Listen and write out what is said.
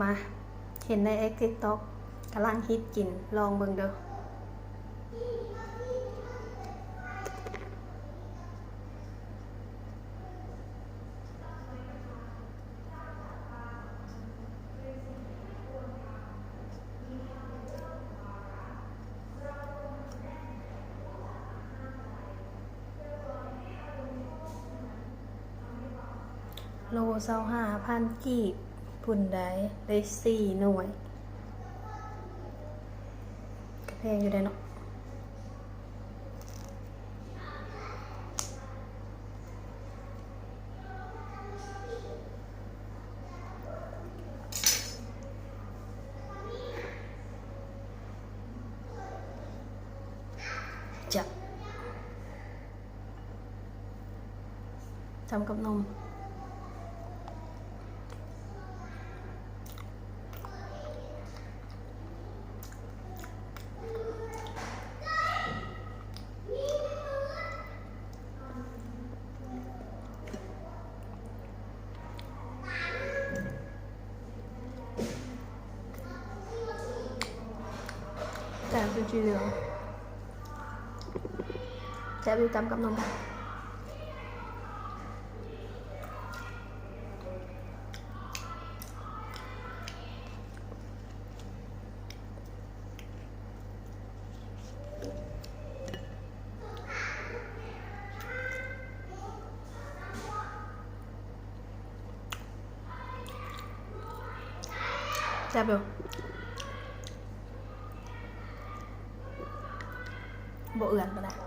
มาเห็นในเอ็กซ์ติ๊กต็อกกำลังฮิตกินลองเบิ่งเด้อโล25,000กีบพุ่นได้4 หน่วยกระแพงอยู่ได้เนาะจะทำกับนมแซ่บอยู่จีเหลืองแซ่บอยู่ตำกับนมแซ่บอยู่บ่เอื่อนปะนะ